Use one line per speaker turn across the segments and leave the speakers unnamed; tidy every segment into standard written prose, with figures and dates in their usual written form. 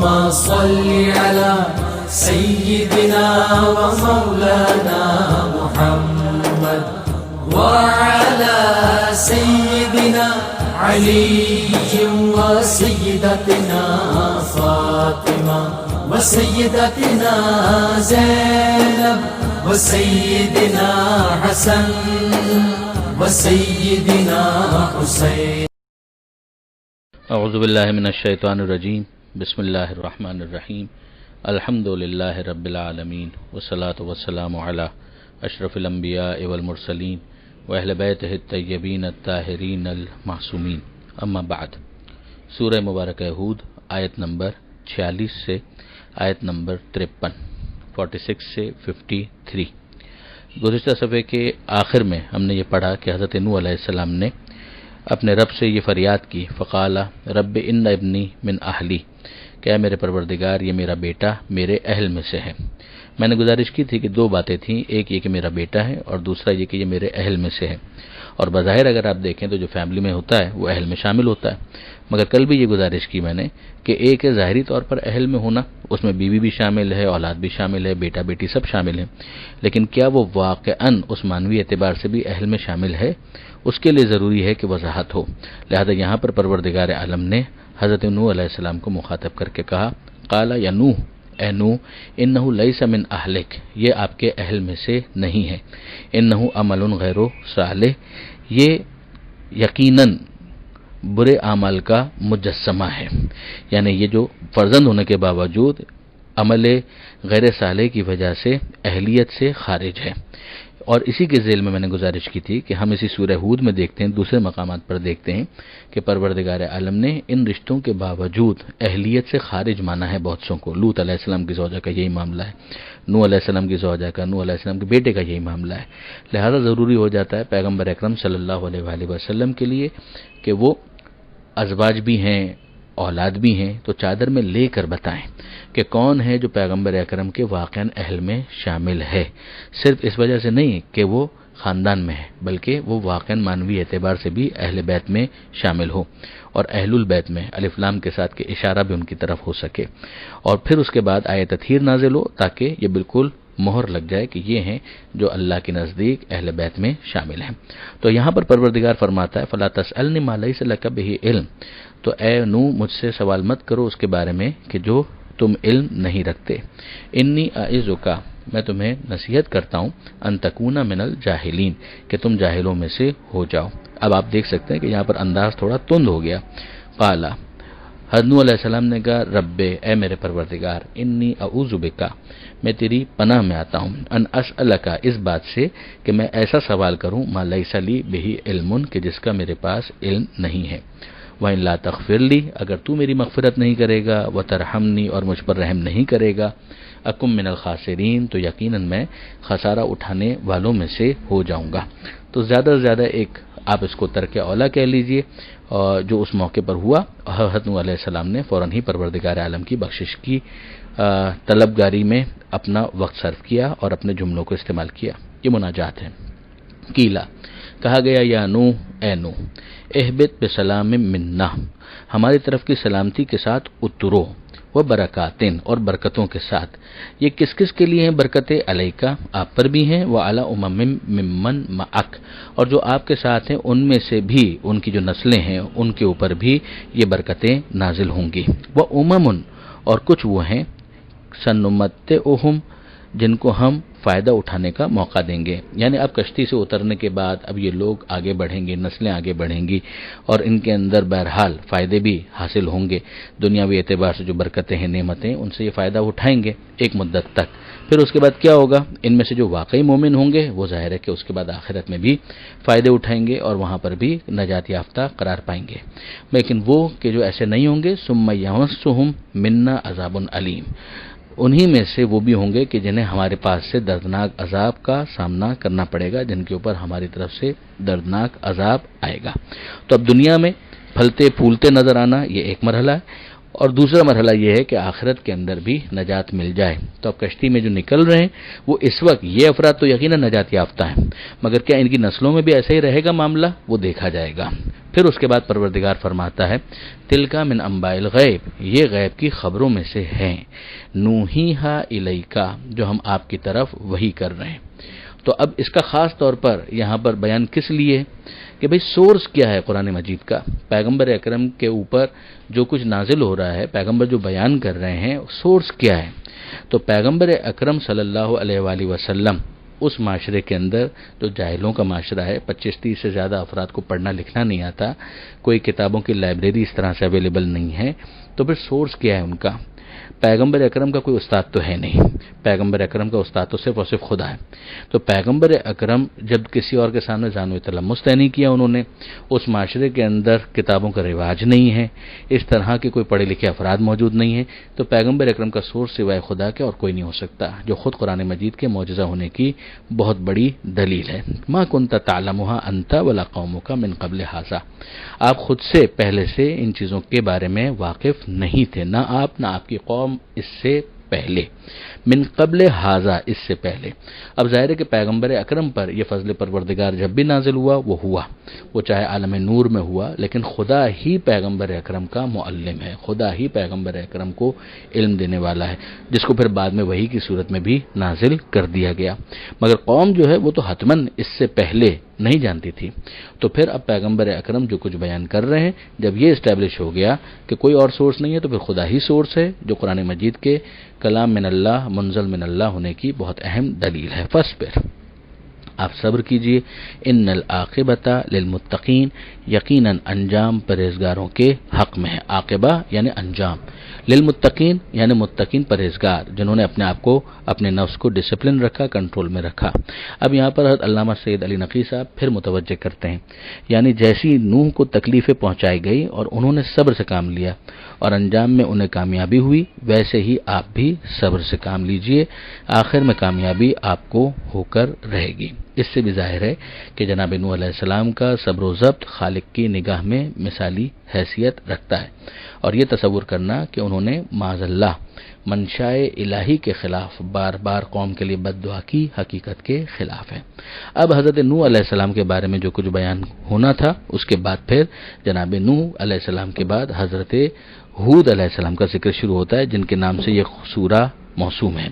صل على سيدنا ومولانا محمد وعلى سيدنا علي وسيدتنا فاطمة وسيدتنا زينب وسيدنا حسن وسيدنا حسين.
اعوذ باللہ من الشیطان الرجیم. بسم اللہ الرحمن الرحیم. الحمد للہ رب العالمین والصلاة والسلام علی اشرف الانبیاء والمرسلین واہل بیتہ الطیبین الطاہرین المعصومین. اما بعد. سورہ مبارکہ ہود آیت نمبر 46 سے آیت نمبر 53، 46 سے 53. گزشتہ صفحے کے آخر میں ہم نے یہ پڑھا کہ حضرت نوح علیہ السلام نے اپنے رب سے یہ فریاد کی، فقال رب ان ابنی من اہلی، کہ اے میرے پروردگار یہ میرا بیٹا میرے اہل میں سے ہے. میں نے گزارش کی تھی کہ دو باتیں تھیں، ایک یہ کہ میرا بیٹا ہے اور دوسرا یہ کہ یہ میرے اہل میں سے ہے. اور بظاہر اگر آپ دیکھیں تو جو فیملی میں ہوتا ہے وہ اہل میں شامل ہوتا ہے، مگر کل بھی یہ گزارش کی میں نے کہ ایک ہے ظاہری طور پر اہل میں ہونا، اس میں بیوی بھی شامل ہے، اولاد بھی شامل ہے، بیٹا بیٹی سب شامل ہیں، لیکن کیا وہ واقعاً اس معنوی اعتبار سے بھی اہل میں شامل ہے؟ اس کے لیے ضروری ہے کہ وضاحت ہو. لہذا یہاں پر پروردگار عالم نے حضرت نوح علیہ السلام کو مخاطب کر کے کہا، قال یا نوح، اے نوح، انہ لیس من اہلک، یہ آپ کے اہل میں سے نہیں ہے، انہ عمل غیر صالح، یہ یقیناً برے اعمال کا مجسمہ ہے. یعنی یہ جو فرزند ہونے کے باوجود عمل غیر صالح کی وجہ سے اہلیت سے خارج ہے. اور اسی کے ذیل میں نے گزارش کی تھی کہ ہم اسی سورہ ہود میں دیکھتے ہیں، دوسرے مقامات پر دیکھتے ہیں کہ پروردگار عالم نے ان رشتوں کے باوجود اہلیت سے خارج مانا ہے بہت سوں کو. لوط علیہ السلام کی زوجہ کا یہی معاملہ ہے، نوح علیہ السلام کی زوجہ کا، نوح علیہ السلام کے بیٹے کا یہی معاملہ ہے. لہذا ضروری ہو جاتا ہے پیغمبر اکرم صلی اللہ علیہ وآلہ وسلم کے لیے کہ وہ ازواج بھی ہیں، اولاد بھی ہیں، تو چادر میں لے کر بتائیں کہ کون ہے جو پیغمبر اکرم کے واقعاً اہل میں شامل ہے. صرف اس وجہ سے نہیں کہ وہ خاندان میں ہے، بلکہ وہ واقعاً معنوی اعتبار سے بھی اہل بیت میں شامل ہو، اور اہل البیت میں الف لام کے ساتھ کہ اشارہ بھی ان کی طرف ہو سکے. اور پھر اس کے بعد آیت تطہیر نازل ہو تاکہ یہ بالکل مہر لگ جائے کہ یہ ہیں جو اللہ کے نزدیک اہل بیت میں شامل ہیں. تو یہاں پر پروردگار فرماتا ہے فلا تسألنی ما لیس لک بہ علم، تو اے نوح مجھ سے سوال مت کرو اس کے بارے میں کہ جو تم علم نہیں رکھتے. انی اعظک، میں تمہیں نصیحت کرتا ہوں، ان تکون من الجاہلین، کہ تم جاہلوں میں سے ہو جاؤ. اب آپ دیکھ سکتے ہیں کہ یہاں پر انداز تھوڑا تند ہو گیا. قال، حضرت نوح علیہ السلام نے کہا رب، اے میرے پروردگار، انی اعوذ بک، میں تیری پناہ میں آتا ہوں، ان اسألک، اس بات سے کہ میں ایسا سوال کروں، ما لیس لی بہ علم، کہ جس کا میرے پاس علم نہیں ہے. وَإِن لَا تَغْفِرْ لِي، اگر تو میری مغفرت نہیں کرے گا، وَتَرْحَمْنِي، اور مجھ پر رحم نہیں کرے گا، أَكُن مِّنَ الْخَاسِرِينَ، تو یقیناً میں خسارہ اٹھانے والوں میں سے ہو جاؤں گا. تو زیادہ سے زیادہ ایک آپ اس کو ترک اولا کہہ لیجئے، جو اس موقع پر ہوا. حضرت نوح علیہ السلام نے فوراً ہی پروردگار عالم کی بخشش کی طلبگاری میں اپنا وقت صرف کیا اور اپنے جملوں کو استعمال کیا. یہ مناجات ہیں. قیلا، کہا گیا یا نوح، اے نوح، اہبط بسلام منا، ہماری طرف کی سلامتی کے ساتھ اترو، و برکاتن، اور برکتوں کے ساتھ. یہ کس کس کے لیے ہیں برکتیں؟ علیکا، آپ پر بھی ہیں، و علی امم ممن معک، اور جو آپ کے ساتھ ہیں ان میں سے بھی، ان کی جو نسلیں ہیں ان کے اوپر بھی یہ برکتیں نازل ہوں گی. و امم، اور کچھ وہ ہیں سنمتعہم، جن کو ہم فائدہ اٹھانے کا موقع دیں گے. یعنی اب کشتی سے اترنے کے بعد اب یہ لوگ آگے بڑھیں گے، نسلیں آگے بڑھیں گی، اور ان کے اندر بہرحال فائدے بھی حاصل ہوں گے. دنیاوی اعتبار سے جو برکتیں ہیں، نعمتیں، ان سے یہ فائدہ اٹھائیں گے ایک مدت تک. پھر اس کے بعد کیا ہوگا؟ ان میں سے جو واقعی مومن ہوں گے وہ ظاہر ہے کہ اس کے بعد آخرت میں بھی فائدے اٹھائیں گے اور وہاں پر بھی نجات یافتہ قرار پائیں گے. لیکن وہ کہ جو ایسے نہیں ہوں گے، ثم یمسہم منا عذاب علیم، انہی میں سے وہ بھی ہوں گے کہ جنہیں ہمارے پاس سے دردناک عذاب کا سامنا کرنا پڑے گا، جن کے اوپر ہماری طرف سے دردناک عذاب آئے گا. تو اب دنیا میں پھلتے پھولتے نظر آنا یہ ایک مرحلہ ہے، اور دوسرا مرحلہ یہ ہے کہ آخرت کے اندر بھی نجات مل جائے. تو اب کشتی میں جو نکل رہے ہیں وہ اس وقت یہ افراد تو یقیناً نجات یافتہ ہیں، مگر کیا ان کی نسلوں میں بھی ایسا ہی رہے گا معاملہ، وہ دیکھا جائے گا. پھر اس کے بعد پروردگار فرماتا ہے تلکا من انباء الغیب، یہ غیب کی خبروں میں سے ہیں، نوحیہا الیکا، جو ہم آپ کی طرف وحی کر رہے ہیں. تو اب اس کا خاص طور پر یہاں پر بیان کس لیے کہ بھئی سورس کیا ہے قرآن مجید کا، پیغمبر اکرم کے اوپر جو کچھ نازل ہو رہا ہے، پیغمبر جو بیان کر رہے ہیں، سورس کیا ہے. تو پیغمبر اکرم صلی اللہ علیہ وآلہ وسلم اس معاشرے کے اندر جو جاہلوں کا معاشرہ ہے، 25-30 سے زیادہ افراد کو پڑھنا لکھنا نہیں آتا، کوئی کتابوں کی لائبریری اس طرح سے اویلیبل نہیں ہے، تو پھر سورس کیا ہے ان کا؟ پیغمبر اکرم کا کوئی استاد تو ہے نہیں، پیغمبر اکرم کا استاد تو صرف اور صرف خدا ہے. تو پیغمبر اکرم جب کسی اور کے سامنے زانو تلمس طے نہیں کیا انہوں نے، اس معاشرے کے اندر کتابوں کا رواج نہیں ہے، اس طرح کے کوئی پڑھے لکھے افراد موجود نہیں ہیں، تو پیغمبر اکرم کا سورس سوائے خدا کے اور کوئی نہیں ہو سکتا، جو خود قرآن مجید کے معجزہ ہونے کی بہت بڑی دلیل ہے. ما کنت تعلمها انت ولا قومك من قبل هذا، آپ خود سے پہلے سے ان چیزوں کے بارے میں واقف نہیں تھے، نہ آپ نہ آپ کی قوم اس سے پہلے، من قبل ہاذا، اس سے پہلے. اب ظاہر ہے کہ پیغمبر اکرم پر یہ فضل پروردگار جب بھی نازل ہوا وہ چاہے عالم نور میں ہوا، لیکن خدا ہی پیغمبر اکرم کا معلم ہے، خدا ہی پیغمبر اکرم کو علم دینے والا ہے، جس کو پھر بعد میں وحی کی صورت میں بھی نازل کر دیا گیا. مگر قوم جو ہے وہ تو حتماً اس سے پہلے نہیں جانتی تھی. تو پھر اب پیغمبر اکرم جو کچھ بیان کر رہے ہیں، جب یہ اسٹیبلش ہو گیا کہ کوئی اور سورس نہیں ہے، تو پھر خدا ہی سورس ہے، جو قرآن مجید کے کلام من اللہ، منزل من اللہ ہونے کی بہت اہم دلیل ہے. فاصبر، آپ صبر کیجئے، ان العاقبۃ للمتقین، یقیناً انجام پرہیزگاروں کے حق میں ہے. عاقبہ یعنی انجام، للمتقین یعنی متقین پرہیزگار، جنہوں نے اپنے آپ کو، اپنے نفس کو ڈسپلن رکھا، کنٹرول میں رکھا. اب یہاں پر حضرت علامہ سید علی نقی صاحب پھر متوجہ کرتے ہیں، یعنی جیسی نوح کو تکلیفیں پہنچائی گئی اور انہوں نے صبر سے کام لیا اور انجام میں انہیں کامیابی ہوئی، ویسے ہی آپ بھی صبر سے کام لیجئے، آخر میں کامیابی آپ کو ہو کر رہے گی. اس سے بھی ظاہر ہے کہ جناب نوح علیہ السلام کا صبر و ضبط خالق کی نگاہ میں مثالی حیثیت رکھتا ہے. اور یہ تصور کرنا کہ انہوں نے معاذ اللہ منشائے الہی کے خلاف بار بار قوم کے لیے بد دعا کی، حقیقت کے خلاف ہے. اب حضرت نوح علیہ السلام کے بارے میں جو کچھ بیان ہونا تھا، اس کے بعد پھر جناب نوح علیہ السلام کے بعد حضرت ہود علیہ السلام کا ذکر شروع ہوتا ہے، جن کے نام سے یہ سورہ موسوم ہے.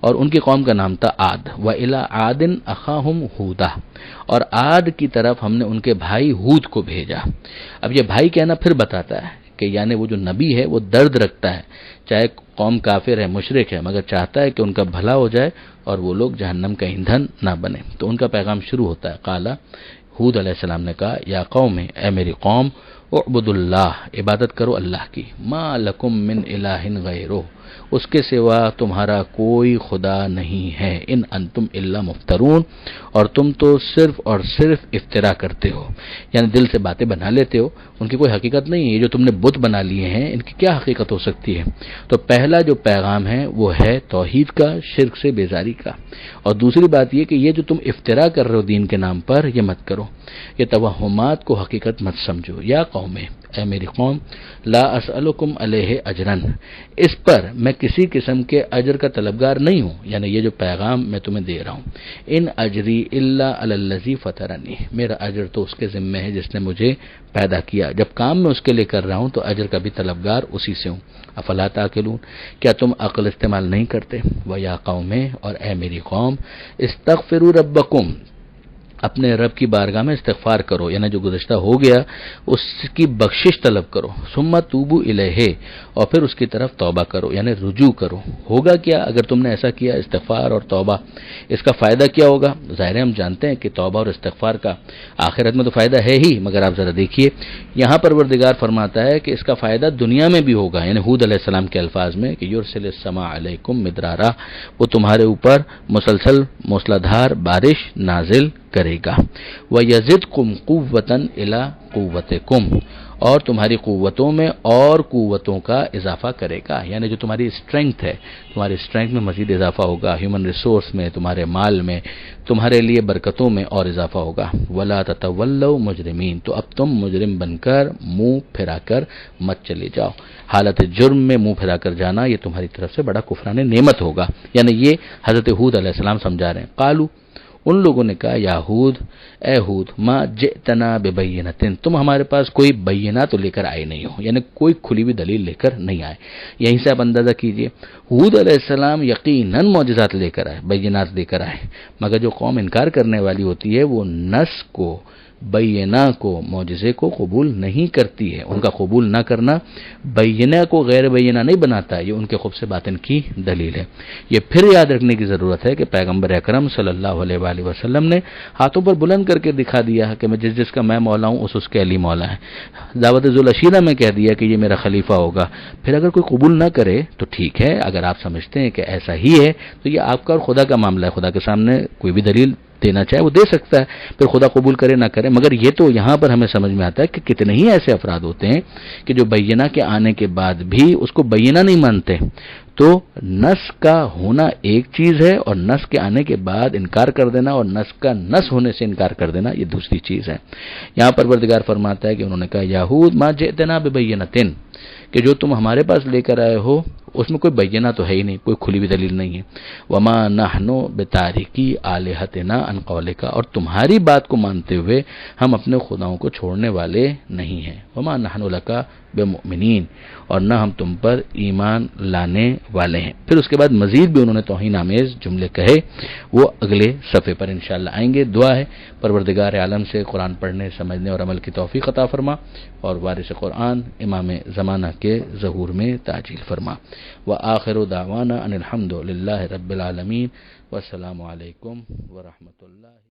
اور ان کی قوم کا نام تھا عاد. وَإِلَىٰ عَادٍ أَخَاهُمْ هُودًا، اور عاد کی طرف ہم نے ان کے بھائی ہود کو بھیجا. اب یہ بھائی کہنا پھر بتاتا ہے کہ یعنی وہ جو نبی ہے وہ درد رکھتا ہے، چاہے قوم کافر ہے، مشرک ہے، مگر چاہتا ہے کہ ان کا بھلا ہو جائے اور وہ لوگ جہنم کا ایندھن نہ بنے. تو ان کا پیغام شروع ہوتا ہے، قالا، ہود علیہ السلام نے کہا، یا قوم، اے میری قوم، اعبدوا اللہ، عبادت کرو اللہ کی، ما لکم من الہ غیرہ، اس کے سوا تمہارا کوئی خدا نہیں ہے، ان انتم الا مفترون، اور تم تو صرف اور صرف افترا کرتے ہو، یعنی دل سے باتیں بنا لیتے ہو، ان کی کوئی حقیقت نہیں ہے. یہ جو تم نے بت بنا لیے ہیں، ان کی کیا حقیقت ہو سکتی ہے؟ تو پہلا جو پیغام ہے وہ ہے توحید کا، شرک سے بیزاری کا. اور دوسری بات یہ کہ یہ جو تم افترا کر رہے ہو دین کے نام پر، یہ مت کرو، یہ توہمات کو حقیقت مت سمجھو. یا قوم، اے میری قوم، لا اسألکم علیہ اجرن، اس پر میں کسی قسم کے اجر کا طلبگار نہیں ہوں، یعنی یہ جو پیغام میں تمہیں دے رہا ہوں. ان اجری الا علی الذی فطرنی، میرا اجر تو اس کے ذمہ ہے جس نے مجھے پیدا کیا، جب کام میں اس کے لیے کر رہا ہوں تو اجر کا بھی طلبگار اسی سے ہوں. افلا تعقلون، کیا تم عقل استعمال نہیں کرتے؟ ویا قوم، اور اے میری قوم، استغفروا ربکم، اپنے رب کی بارگاہ میں استغفار کرو، یعنی جو گزشتہ ہو گیا اس کی بخشش طلب کرو. ثم توبوا الیہ، اور پھر اس کی طرف توبہ کرو، یعنی رجوع کرو. ہوگا کیا اگر تم نے ایسا کیا، استغفار اور توبہ، اس کا فائدہ کیا ہوگا؟ ظاہر ہے ہم جانتے ہیں کہ توبہ اور استغفار کا آخرت میں تو فائدہ ہے ہی، مگر آپ ذرا دیکھیے یہاں پروردگار فرماتا ہے کہ اس کا فائدہ دنیا میں بھی ہوگا، یعنی ہود علیہ السلام کے الفاظ میں کہ یرسل السماء علیکم مدرارا، وہ تمہارے اوپر مسلسل موسلادھار بارش نازل کرے گا. وَيَزِدْكُمْ قُوَّةً إِلَىٰ قُوَّتِكُمْ، اور تمہاری قوتوں میں اور قوتوں کا اضافہ کرے گا، یعنی جو تمہاری اسٹرینگتھ ہے، تمہاری اسٹرینگتھ میں مزید اضافہ ہوگا، ہیومن ریسورس میں، تمہارے مال میں، تمہارے لیے برکتوں میں اور اضافہ ہوگا. وَلَا تَتَوَلَّوْا مُجْرِمِينَ، تو اب تم مجرم بن کر منہ پھرا کر مت چلے جاؤ. حالت جرم میں منہ پھرا کر جانا یہ تمہاری طرف سے بڑا کفران نعمت ہوگا. یعنی یہ حضرت ہود علیہ السلام سمجھا رہے ہیں. قالو، ان لوگوں نے کہا، یا ہود، اے ہود، ما جئتنا ببینۃ، تم ہمارے پاس کوئی بینہ تو لے کر آئے نہیں ہو، یعنی کوئی کھلی ہوئی دلیل لے کر نہیں آئے. یہیں سے آپ اندازہ کیجئے ہود علیہ السلام یقیناً معجزات لے کر آئے، بینات لے کر آئے، مگر جو قوم انکار کرنے والی ہوتی ہے وہ نص کو، بینہ کو، معجزے کو قبول نہیں کرتی ہے. ان کا قبول نہ کرنا بینہ کو غیر بینہ نہیں بناتا، یہ ان کے خبث باطن کی دلیل ہے. یہ پھر یاد رکھنے کی ضرورت ہے کہ پیغمبر اکرم صلی اللہ علیہ وآلہ وسلم نے ہاتھوں پر بلند کر کے دکھا دیا کہ میں جس کا میں مولا ہوں اس کے علی مولا ہے. دعوت ذوالعشیرہ میں کہہ دیا کہ یہ میرا خلیفہ ہوگا. پھر اگر کوئی قبول نہ کرے تو ٹھیک ہے، اگر آپ سمجھتے ہیں کہ ایسا ہی ہے تو یہ آپ کا اور خدا کا معاملہ ہے. خدا کے سامنے کوئی بھی دلیل دینا چاہے وہ دے سکتا ہے، پھر خدا قبول کرے نہ کرے. مگر یہ تو یہاں پر ہمیں سمجھ میں آتا ہے کہ کتنے ہی ایسے افراد ہوتے ہیں کہ جو بینہ کے آنے کے بعد بھی اس کو بینہ نہیں مانتے. تو نص کا ہونا ایک چیز ہے اور نص کے آنے کے بعد انکار کر دینا اور نص کا نص ہونے سے انکار کر دینا یہ دوسری چیز ہے. یہاں پروردگار فرماتا ہے کہ انہوں نے کہا، یہود ما جئتنا ببینۃ، کہ جو تم ہمارے پاس لے کر آئے ہو اس میں کوئی بینہ تو ہے ہی نہیں، کوئی کھلی ہوئی دلیل نہیں ہے. وما نحن بتارکی آلہتنا عن قولک، اور تمہاری بات کو مانتے ہوئے ہم اپنے خداؤں کو چھوڑنے والے نہیں ہیں. وما نحن لک بمؤمنین، اور نہ ہم تم پر ایمان لانے والے ہیں. پھر اس کے بعد مزید بھی انہوں نے توہین آمیز جملے کہے، وہ اگلے صفحے پر انشاءاللہ آئیں گے. دعا ہے پروردگار عالم سے قرآن پڑھنے، سمجھنے اور عمل کی توفیق عطا فرما، اور وارث قرآن امام زمانہ کے ظہور میں تعجیل فرما. وآخر دعوانا ان الحمد للہ رب العالمین، والسلام علیکم ورحمۃ اللہ.